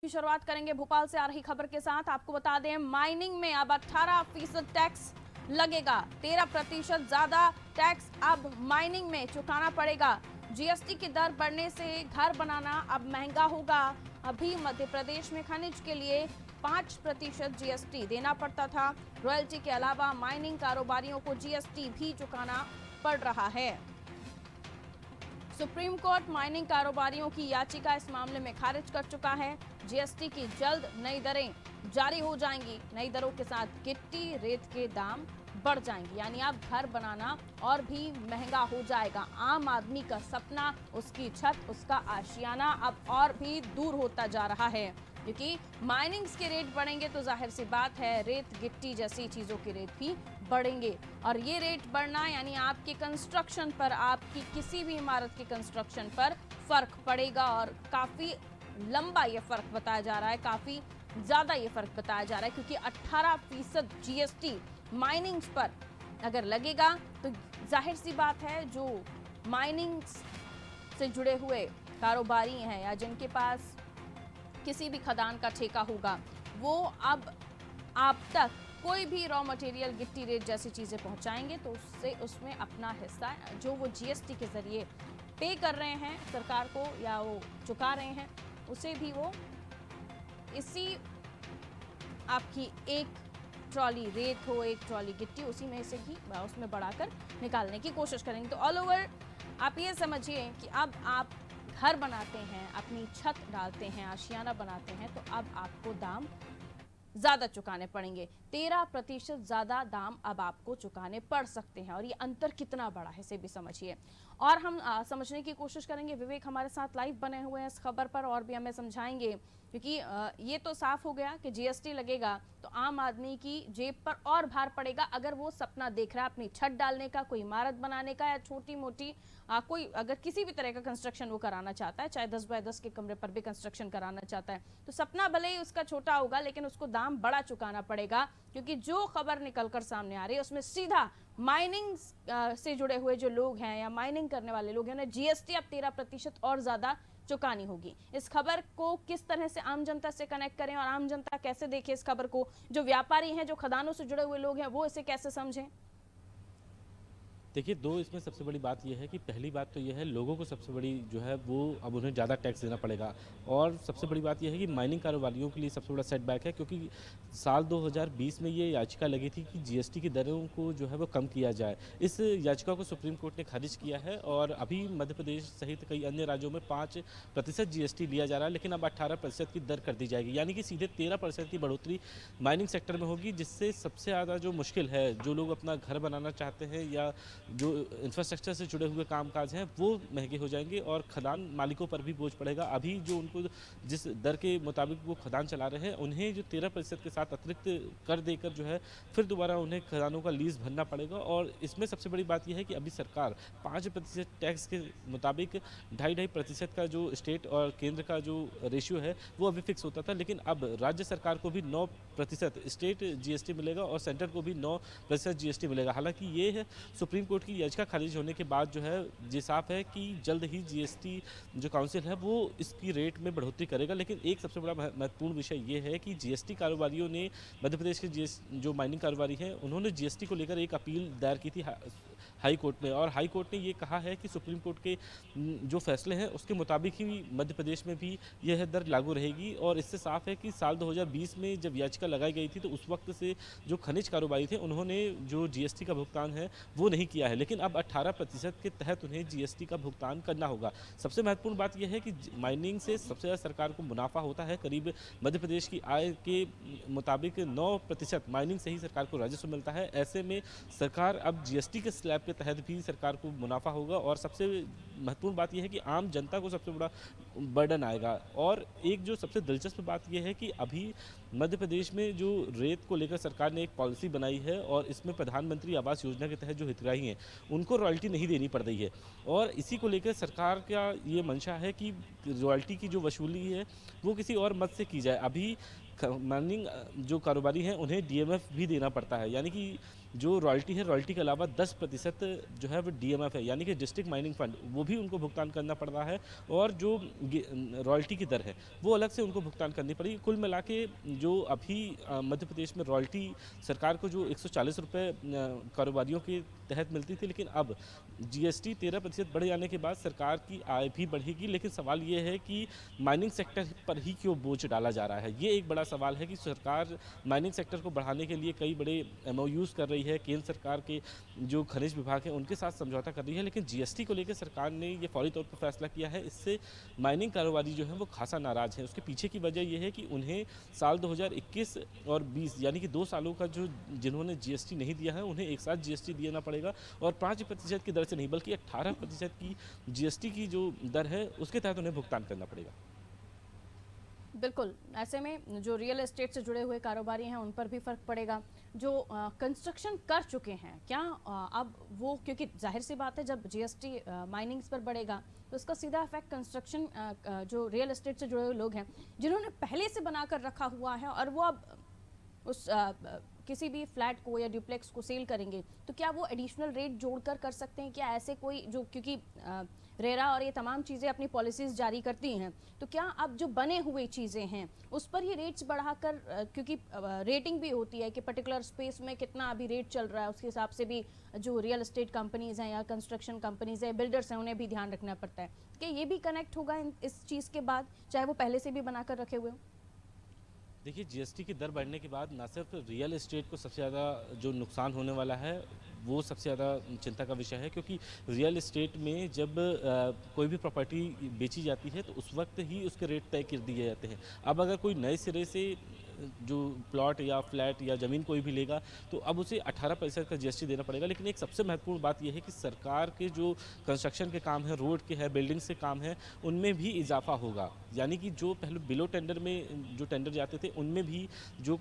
की शुरुआत करेंगे भोपाल से आ रही खबर के साथ। आपको बता दें, माइनिंग में अब 18% टैक्स लगेगा। 13% ज्यादा टैक्स अब माइनिंग में चुकाना पड़ेगा। जीएसटी की दर बढ़ने से घर बनाना अब महंगा होगा। अभी मध्य प्रदेश में खनिज के लिए 5% जीएसटी देना पड़ता था। रॉयल्टी के अलावा माइनिंग कारोबारियों को जीएसटी भी चुकाना पड़ रहा है। सुप्रीम कोर्ट माइनिंग कारोबारियों की याचिका इस मामले में खारिज कर चुका है। जीएसटी की जल्द नई दरें जारी हो जाएंगी। नई दरों के साथ गिट्टी रेत के दाम बढ़ जाएंगे, यानी अब घर बनाना और भी महंगा हो जाएगा। आम आदमी का सपना, उसकी छत, उसका आशियाना अब और भी दूर होता जा रहा है, क्योंकि माइनिंग्स के रेट बढ़ेंगे तो जाहिर सी बात है रेत गिट्टी जैसी चीजों के रेट भी बढ़ेंगे। और ये रेट बढ़ना यानी आपके कंस्ट्रक्शन पर, आपकी किसी भी इमारत के कंस्ट्रक्शन पर फर्क पड़ेगा। और काफी लंबा ये फर्क बताया जा रहा है, काफी ज्यादा ये फर्क बताया जा रहा है, क्योंकि 18% जीएसटी माइनिंग्स पर अगर लगेगा तो जाहिर सी बात है जो माइनिंग से जुड़े हुए कारोबारी हैं या जिनके पास किसी भी खदान का ठेका होगा, वो अब आप तक कोई भी रॉ मटेरियल गिट्टी रेत जैसी चीजें पहुंचाएंगे तो उससे उसमें अपना हिस्सा जो वो जीएसटी के जरिए पे कर रहे हैं सरकार को या वो चुका रहे हैं, उसे भी वो इसी आपकी एक ट्रॉली रेत हो, एक ट्रॉली गिट्टी, उसी में से ही उसमें बढ़ाकर निकालने की कोशिश करेंगे। तो ऑल ओवर आप ये समझिए कि अब आप घर बनाते हैं, अपनी छत डालते हैं, आशियाना बनाते हैं, तो अब आपको दाम ज्यादा चुकाने पड़ेंगे। 13% ज्यादा दाम अब आपको चुकाने पड़ सकते हैं। और ये अंतर कितना बड़ा है इसे भी समझिए। और हम समझने की कोशिश करेंगे। विवेक हमारे साथ लाइव बने हुए हैं इस खबर पर और भी हमें समझाएंगे, क्योंकि ये तो साफ हो गया कि जीएसटी लगेगा तो आम आदमी की जेब पर और भार पड़ेगा। अगर वो सपना देख रहा है अपनी छत डालने का, कोई इमारत बनाने का, या छोटी मोटी कोई अगर किसी भी तरह का कंस्ट्रक्शन वो कराना चाहता है, चाहे 10 बाय 10 के कमरे पर भी कंस्ट्रक्शन कराना चाहता है, तो सपना भले ही उसका छोटा होगा लेकिन उसको दाम बड़ा चुकाना पड़ेगा। क्योंकि जो खबर निकलकर सामने आ रही है उसमें सीधा माइनिंग से जुड़े हुए जो लोग हैं या माइनिंग करने वाले लोग हैं, उन्हें जीएसटी अब 13% और ज्यादा चुकानी होगी। इस खबर को किस तरह से आम जनता से कनेक्ट करें और आम जनता कैसे देखे इस खबर को, जो व्यापारी हैं, जो खदानों से जुड़े हुए लोग हैं, वो इसे कैसे समझें? देखिए, दो इसमें सबसे बड़ी बात यह है कि पहली बात तो यह है लोगों को सबसे बड़ी जो है वो अब उन्हें ज़्यादा टैक्स देना पड़ेगा। और सबसे बड़ी बात यह है कि माइनिंग कारोबारियों के लिए सबसे बड़ा सेटबैक है, क्योंकि साल 2020 में ये याचिका लगी थी कि जीएसटी की दरों को जो है वो कम किया जाए। इस याचिका को सुप्रीम कोर्ट ने खारिज किया है और अभी मध्य प्रदेश सहित कई अन्य राज्यों में 5% जीएसटी लिया जा रहा है, लेकिन अब 18% की दर कर दी जाएगी, यानी कि सीधे 13% की बढ़ोतरी माइनिंग सेक्टर में होगी, जिससे सबसे ज़्यादा जो मुश्किल है, जो लोग अपना घर बनाना चाहते हैं या जो इंफ्रास्ट्रक्चर से जुड़े हुए कामकाज हैं वो महंगे हो जाएंगे और खदान मालिकों पर भी बोझ पड़ेगा। अभी जो उनको जिस दर के मुताबिक वो खदान चला रहे हैं, उन्हें जो 13% के साथ अतिरिक्त कर देकर जो है फिर दोबारा उन्हें खदानों का लीज भरना पड़ेगा। और इसमें सबसे बड़ी बात यह है कि अभी सरकार 5% टैक्स के मुताबिक 2.5-2.5% का जो स्टेट और केंद्र का जो रेशियो है वो अभी फिक्स होता था, लेकिन अब राज्य सरकार को भी 9% स्टेट जीएसटी मिलेगा और सेंटर को भी 9% जीएसटी मिलेगा। हालांकि ये है सुप्रीम कोर्ट की याचिका खारिज होने के बाद जो है ये साफ है कि जल्द ही जीएसटी जो काउंसिल है वो इसकी रेट में बढ़ोतरी करेगा। लेकिन एक सबसे बड़ा महत्वपूर्ण विषय ये है कि जीएसटी कारोबारियों ने, मध्य प्रदेश के जो माइनिंग कारोबारी हैं, उन्होंने जीएसटी को लेकर एक अपील दायर की थी हाई कोर्ट में। और हाई कोर्ट ने ये कहा है कि सुप्रीम कोर्ट के जो फैसले हैं उसके मुताबिक ही मध्य प्रदेश में भी यह दर लागू रहेगी। और इससे साफ है कि साल 2020 में जब याचिका लगाई गई थी तो उस वक्त से जो खनिज कारोबारी थे उन्होंने जो जीएसटी का भुगतान है वो नहीं किया है, लेकिन अब 18% के तहत उन्हें जीएसटी का भुगतान करना होगा। सबसे महत्वपूर्ण बात यह है कि माइनिंग से सबसे ज़्यादा सरकार को मुनाफा होता है। करीब मध्य प्रदेश की आय के मुताबिक 9% माइनिंग से ही सरकार को राजस्व मिलता है। ऐसे में सरकार अब जीएसटी के स्लैब के तहत भी सरकार को मुनाफा होगा। और सबसे महत्वपूर्ण बात यह है कि आम जनता को सबसे बड़ा बर्डन आएगा। और एक जो सबसे दिलचस्प बात यह है कि अभी मध्य प्रदेश में जो रेत को लेकर सरकार ने एक पॉलिसी बनाई है और इसमें प्रधानमंत्री आवास योजना के तहत जो हितग्राही हैं उनको रॉयल्टी नहीं देनी पड़ रही है। और इसी को लेकर सरकार का ये मंशा है कि रॉयल्टी की जो वसूली है वो किसी और मद से की जाए। अभी माइनिंग जो कारोबारी हैं उन्हें डीएमएफ भी देना पड़ता है, यानी कि जो रॉयल्टी है, रॉयल्टी के अलावा 10% जो है वो डीएमएफ है, यानी कि डिस्ट्रिक्ट माइनिंग फंड, वो भी उनको भुगतान करना पड़ रहा है। और जो रॉयल्टी की दर है वो अलग से उनको भुगतान करनी पड़ेगी। कुल मिला के जो अभी मध्य प्रदेश में रॉयल्टी सरकार को जो 140 रुपये कारोबारियों के तहत मिलती थी, लेकिन अब जीएसटी 13% बढ़ जाने के बाद सरकार की आय भी बढ़ेगी। लेकिन सवाल ये है कि माइनिंग सेक्टर पर ही क्यों बोझ डाला जा रहा है, ये एक बड़ा सवाल है कि सरकार माइनिंग सेक्टर को बढ़ाने के लिए कई बड़े एमओयूज कर रही है, केंद्र सरकार के जो खनिज विभाग है उनके साथ समझौता कर रही है, लेकिन जीएसटी को लेकर सरकार ने ये फौरी तौर पर फैसला किया है। इससे माइनिंग कारोबारी जो है वो खासा नाराज है। उसके पीछे की वजह यह है कि उन्हें साल 2021 और 20 यानी कि 2 सालों का जो जिन्होंने जीएसटी नहीं दिया है उन्हें एक साथ जीएसटी देना पड़ेगा, और 5% की दर से नहीं बल्कि 18% की जीएसटी की जो दर है उसके तहत उन्हें भुगतान करना पड़ेगा। बिल्कुल, ऐसे में जो रियल एस्टेट से जुड़े हुए कारोबारी हैं उन पर भी फर्क पड़ेगा। जो कंस्ट्रक्शन कर चुके हैं, क्या अब वो, क्योंकि जाहिर सी बात है जब जीएसटी माइनिंग्स पर बढ़ेगा तो इसका सीधा इफेक्ट कंस्ट्रक्शन जो रियल एस्टेट से जुड़े हुए लोग हैं जिन्होंने पहले से बनाकर रखा हुआ है और वो अब उस किसी भी फ्लैट को या ड्यूप्लेक्स को सेल करेंगे, तो क्या वो एडिशनल रेट जोड़कर कर सकते हैं? क्या ऐसे कोई जो, क्योंकि रेरा और ये तमाम चीज़ें अपनी पॉलिसीज़ जारी करती हैं, तो क्या अब जो बने हुए चीज़ें हैं उस पर ये रेट्स बढ़ाकर, क्योंकि रेटिंग भी होती है कि पर्टिकुलर स्पेस में कितना अभी रेट चल रहा है, उसके हिसाब से भी जो रियल एस्टेट कंपनीज़ हैं या कंस्ट्रक्शन कंपनीज़ हैं, बिल्डर्स हैं, उन्हें भी ध्यान रखना पड़ता है। क्या ये भी कनेक्ट होगा इस चीज़ के बाद, चाहे वो पहले से भी बनाकर रखे हुए हों? देखिए, जीएसटी की दर बढ़ने के बाद ना सिर्फ रियल एस्टेट को सबसे ज़्यादा जो नुकसान होने वाला है वो सबसे ज़्यादा चिंता का विषय है, क्योंकि रियल एस्टेट में जब कोई भी प्रॉपर्टी बेची जाती है तो उस वक्त ही उसके रेट तय कर दिए जाते हैं। अब अगर कोई नए सिरे से जो प्लॉट या फ्लैट या ज़मीन कोई भी लेगा तो अब उसे 18% का जीएसटी देना पड़ेगा। लेकिन एक सबसे महत्वपूर्ण बात यह है कि सरकार के जो कंस्ट्रक्शन के काम है, रोड के है, बिल्डिंग्स के काम है, उनमें भी इजाफा होगा। यानी कि जो पहले बिलो टेंडर में जो टेंडर जाते थे उनमें भी जो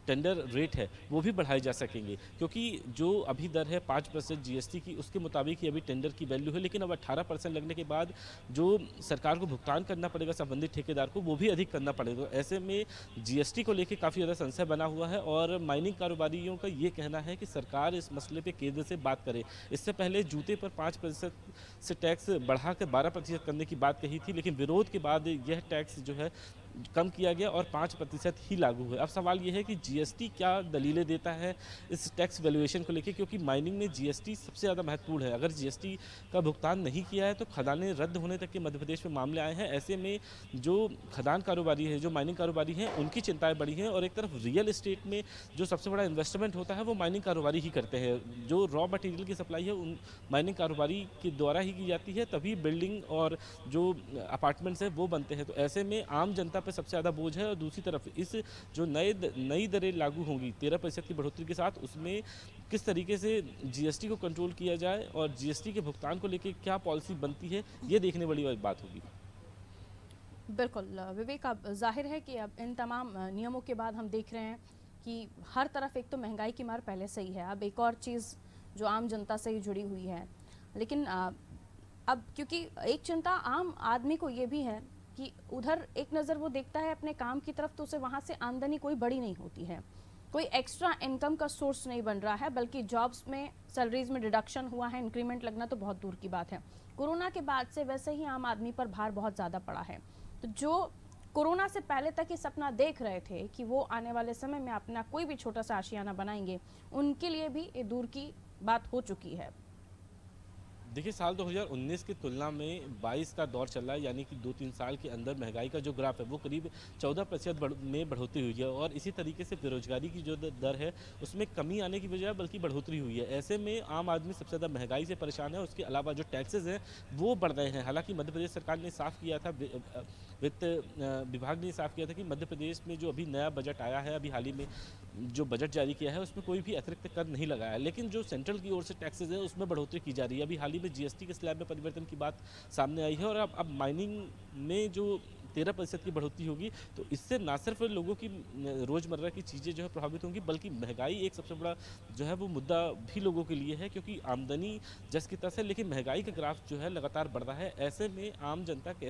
टेंडर रेट है वो भी बढ़ाए जा सकेंगे, क्योंकि जो अभी दर है 5% जीएसटी की, उसके मुताबिक ही अभी टेंडर की वैल्यू है। लेकिन अब 18% लगने के बाद जो सरकार को भुगतान करना पड़ेगा संबंधित ठेकेदार को, वो भी अधिक करना पड़ेगा। ऐसे में जीएसटी को लेकर काफ़ी ज़्यादा संशय बना हुआ है और माइनिंग कारोबारियों का ये कहना है कि सरकार इस मसले पे केंद्र से बात करे। इससे पहले जूते पर 5% से टैक्स बढ़ाकर 12% करने की बात कही थी, लेकिन विरोध के बाद यह टैक्स जो है कम किया गया और 5% ही लागू है। अब सवाल यह है कि जीएसटी क्या दलीलें देता है इस टैक्स वैल्यूएशन को लेकर, क्योंकि माइनिंग में जीएसटी सबसे ज़्यादा महत्वपूर्ण है। अगर जीएसटी का भुगतान नहीं किया है तो खदानें रद्द होने तक के मध्य प्रदेश में मामले आए हैं। ऐसे में जो खदान कारोबारी है, जो माइनिंग कारोबारी हैं, उनकी चिंताएं बढ़ी हैं। और एक तरफ रियल एस्टेट में जो सबसे बड़ा इन्वेस्टमेंट होता है वो माइनिंग कारोबारी ही करते हैं। जो रॉ मटेरियल की सप्लाई है उन माइनिंग कारोबारी के द्वारा ही की जाती है, तभी बिल्डिंग और जो अपार्टमेंट्स हैं वो बनते हैं। तो ऐसे में आम जनता पर सबसे ज़्यादा बोझ है। और दूसरी तरफ इस जो नई दरें लागू होंगी 13% की बढ़ोतरी के साथ, उसमें किस तरीके से जीएसटी को कंट्रोल किया जाए और जीएसटी के भुगतान को लेकर क्या पॉलिसी बनती है, ये देखने वाली बात होगी। बिल्कुल विवेक, अब जाहिर है कि अब इन तमाम नियमों के बाद हम देख रहे हैं कि हर तरफ एक तो महंगाई की मार पहले से ही है, अब एक और चीज़ जो आम जनता से ही जुड़ी हुई है। लेकिन अब क्योंकि एक चिंता आम आदमी को ये भी है कि उधर एक नज़र वो देखता है अपने काम की तरफ, तो उसे वहाँ से आमदनी कोई बड़ी नहीं होती है, कोई एक्स्ट्रा इनकम का सोर्स नहीं बन रहा है, बल्कि जॉब्स में सैलरीज में डिडक्शन हुआ है, इंक्रीमेंट लगना तो बहुत दूर की बात है। कोरोना के बाद से वैसे ही आम आदमी पर भार बहुत ज़्यादा पड़ा है। तो जो कोरोना से पहले तक ये सपना देख रहे थे कि वो आने वाले समय में अपना कोई भी छोटा सा आशियाना बनाएंगे, उनके लिए भी ये दूर की बात हो चुकी है। देखिए, साल 2019 की तुलना में 22 का दौर चल रहा है, यानी कि 2-3 साल के अंदर महंगाई का जो ग्राफ है वो करीब 14% में बढ़ोतरी हुई है। और इसी तरीके से बेरोजगारी की जो दर है उसमें कमी आने की बजाय बल्कि बढ़ोतरी हुई है। ऐसे में आम आदमी सबसे ज़्यादा महंगाई से परेशान है। उसके अलावा जो टैक्सेस हैं वो बढ़ रहे हैं। हालांकि मध्य प्रदेश सरकार ने साफ किया था, वित्त विभाग ने साफ किया था कि मध्य प्रदेश में जो अभी नया बजट आया है, अभी हाल ही में जो बजट जारी किया है, उसमें कोई भी अतिरिक्त कर नहीं लगाया है। लेकिन जो सेंट्रल की ओर से टैक्सेस है उसमें बढ़ोतरी की जा रही है। अभी हाल ही में जीएसटी के स्लैब में परिवर्तन की बात सामने आई है। और अब माइनिंग में जो 13% की बढ़ोतरी होगी, तो इससे ना सिर्फ लोगों की रोज़मर्रा की चीज़ें जो है प्रभावित होंगी, बल्कि महंगाई एक सबसे बड़ा जो है वो मुद्दा भी लोगों के लिए है, क्योंकि आमदनी जस की तस है, लेकिन महंगाई का ग्राफ जो है लगातार बढ़ रहा है। ऐसे में आम जनता को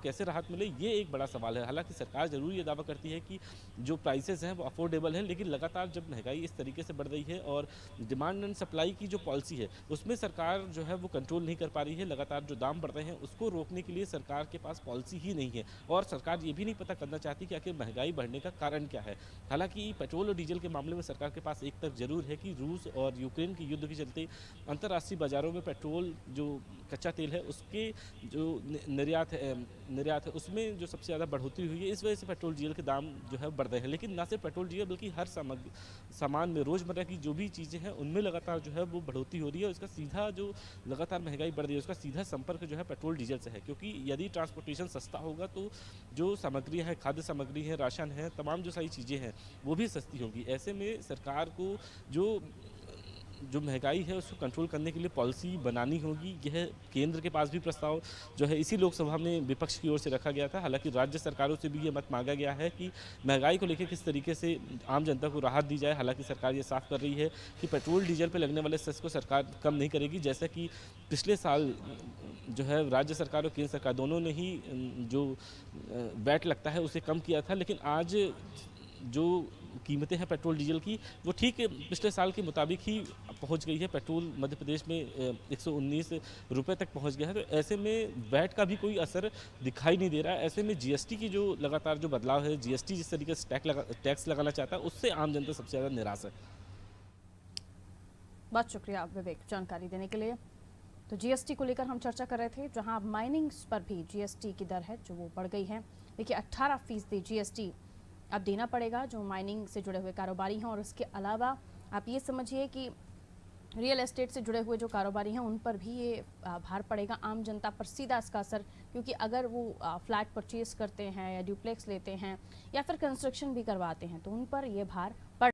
कैसे राहत मिले, ये एक बड़ा सवाल है। हालांकि सरकार ज़रूर ये दावा करती है कि जो प्राइसेस हैं वो अफोर्डेबल हैं, लेकिन लगातार जब महंगाई इस तरीके से बढ़ रही है और डिमांड एंड सप्लाई की जो पॉलिसी है उसमें सरकार जो है वो कंट्रोल नहीं कर पा रही है। लगातार जो दाम बढ़ रहे हैं उसको रोकने के लिए सरकार के पास पॉलिसी ही नहीं है, और सरकार ये भी नहीं पता करना चाहती कि आखिर महंगाई बढ़ने का कारण क्या है। हालांकि पेट्रोल और डीजल के मामले में सरकार के पास एक तर्क जरूर है कि रूस और यूक्रेन के युद्ध के चलते अंतर्राष्ट्रीय बाजारों में पेट्रोल जो कच्चा तेल है उसके जो निर्यात है उसमें जो सबसे ज़्यादा बढ़ोतरी हुई है, इस वजह से पेट्रोल डीजल के दाम जो है बढ़ रहे हैं। लेकिन ना सिर्फ पेट्रोल डीजल बल्कि हर सामान में रोज़मर्रा की जो भी चीज़ें हैं उनमें लगातार जो है वो बढ़ोतरी हो रही है। उसका सीधा जो लगातार महंगाई बढ़ रही है उसका सीधा संपर्क जो है पेट्रोल डीजल से है, क्योंकि यदि ट्रांसपोर्टेशन सस्ता होगा तो जो सामग्रियाँ हैं, खाद्य सामग्री है, राशन है, तमाम जो सारी चीज़ें हैं वो भी सस्ती होंगी। ऐसे में सरकार को जो महंगाई है उसको कंट्रोल करने के लिए पॉलिसी बनानी होगी। यह केंद्र के पास भी प्रस्ताव जो है इसी लोकसभा में विपक्ष की ओर से रखा गया था। हालांकि राज्य सरकारों से भी ये मत मांगा गया है कि महंगाई को लेकर किस तरीके से आम जनता को राहत दी जाए। हालांकि सरकार ये साफ कर रही है कि पेट्रोल डीजल पर लगने वाले सेस को सरकार कम नहीं करेगी, जैसा कि पिछले साल जो है राज्य सरकार और केंद्र सरकार दोनों ने ही जो वैट लगता है उसे कम किया था। लेकिन आज जो कीमतें हैं पेट्रोल डीजल की वो ठीक पिछले साल के मुताबिक ही पहुंच गई है। पेट्रोल मध्य प्रदेश में 119 रुपये तक पहुंच गया है। तो ऐसे में वैट का भी कोई असर दिखाई नहीं दे रहा है। ऐसे में जीएसटी की जो लगातार जो बदलाव है, जीएसटी जिस तरीके से टैक्स लगाना चाहता है उससे आम जनता सबसे ज़्यादा निराश है। बहुत शुक्रिया विवेक जानकारी देने के लिए। तो जीएसटी को लेकर हम चर्चा कर रहे थे, जहां माइनिंग्स पर भी जीएसटी की दर है जो वो बढ़ गई है। देखिए 18% जीएसटी अब देना पड़ेगा जो माइनिंग से जुड़े हुए कारोबारी हैं, और इसके अलावा आप ये समझिए कि रियल एस्टेट से जुड़े हुए जो कारोबारी हैं उन पर भी ये भार पड़ेगा। आम जनता पर सीधा इसका असर, क्योंकि अगर वो फ्लैट परचेज करते हैं या ड्यूप्लेक्स लेते हैं या फिर कंस्ट्रक्शन भी करवाते हैं तो उन पर ये भार पड़